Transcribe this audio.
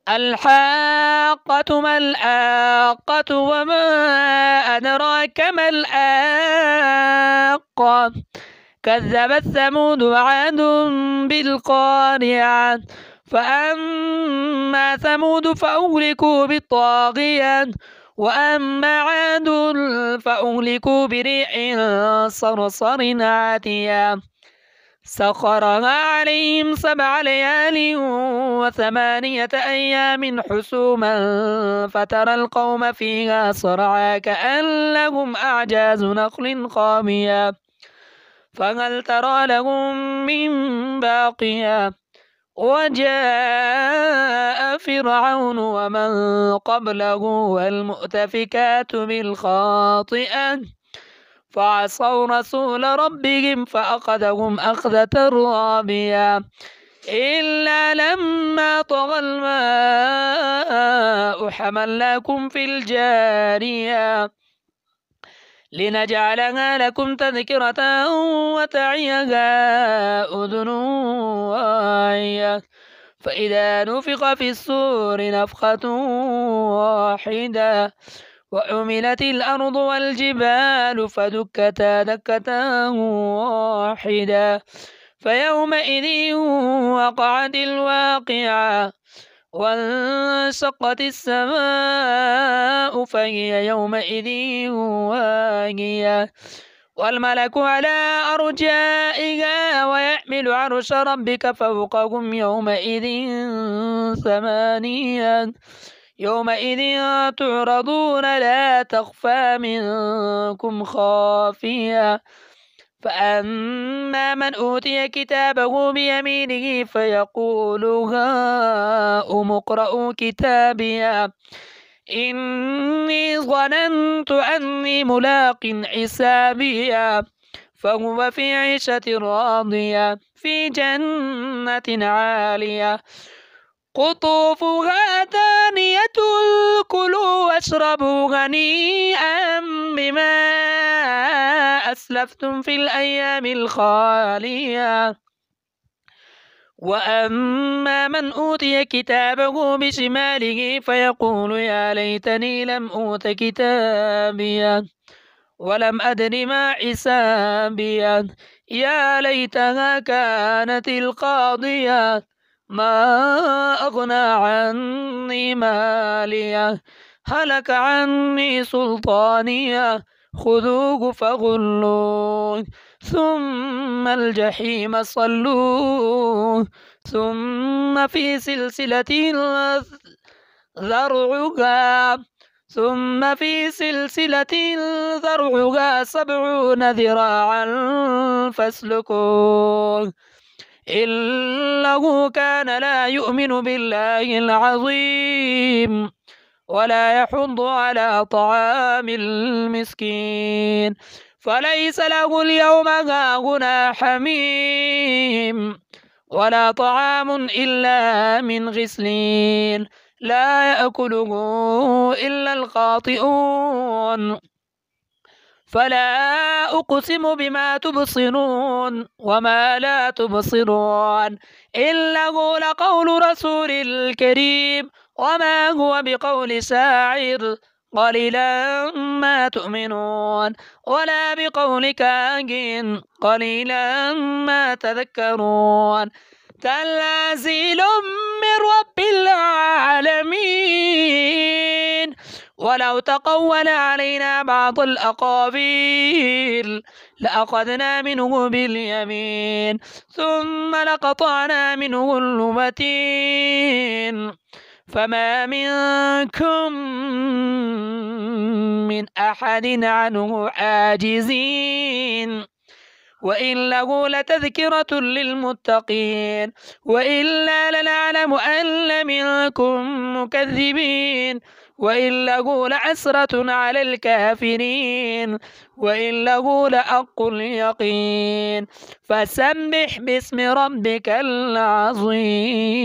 الحاقة ما الحاقة وما أدراك ما الحاقة كذبت ثمود وعاد بالقارعة فأما ثمود فأهلكوا بالطاغية وأما عاد فأهلكوا بريح صرصر عاتية سخرها عليهم 7 ليال و8 أيام حسوما فترى القوم فيها صرعى كأنهم أعجاز نخل خاوية فهل ترى لهم من باقية وجاء فرعون ومن قبله والمؤتفكات بالخاطئة فعصوا رسول ربهم فأخذهم أخذة رابية إلا لما طغى الماء حملناكم في الجارية لنجعلها لكم تذكرة وتعيها أذن واعية فإذا نفخ في الصور نفخة واحدة وحملت الأرض والجبال فدكتا دكة واحدة فيومئذ وقعت الواقعة وانشقت السماء فهي يومئذ واهية والملك على أرجائها ويحمل عرش ربك فوقهم يومئذ 8 يومئذ تعرضون لا تخفى منكم خافية فأما من أوتي كتابه بيمينه فيقول هاؤم اقرءوا كتابيه إني ظننت أني ملاق حسابيه فهو في عيشة راضية في جنة عالية قطوفها دانية كلوا واشربوا هنيئا بما أسلفتم في الأيام الخالية وأما من أوتي كتابه بشماله فيقول يا ليتني لم أوت كتابيه ولم أدر ما حسابيه يا ليتها كانت القاضية ما أغنى عني ماليه هلك عني سلطانيه خذوه فغلوه ثم الجحيم صلوه ثم في سلسلة ذرعها 70 ذراعا فاسلكوه إنه كان لا يؤمن بالله العظيم ولا يحض على طعام المسكين فليس له اليوم هاهنا حميم ولا طعام إلا من غسلين لا يأكله إلا الخاطئون فلا أقسم بما تبصرون وما لا تبصرون إنه لقول رسول كريم وما هو بقول شاعر قليلا ما تؤمنون ولا بقول كاهن قليلا ما تذكرون تنزيل من رب العالمين ولو تقول علينا بعض الأقاويل لأخذنا منه باليمين ثم لقطعنا منه الوتين فما منكم من أحد عنه عاجزين وإنه لتذكرة للمتقين وإلا لنعلم أن منكم مكذبين وإنه لعسرة على الكافرين وإنه لحق اليقين فسبح باسم ربك العظيم.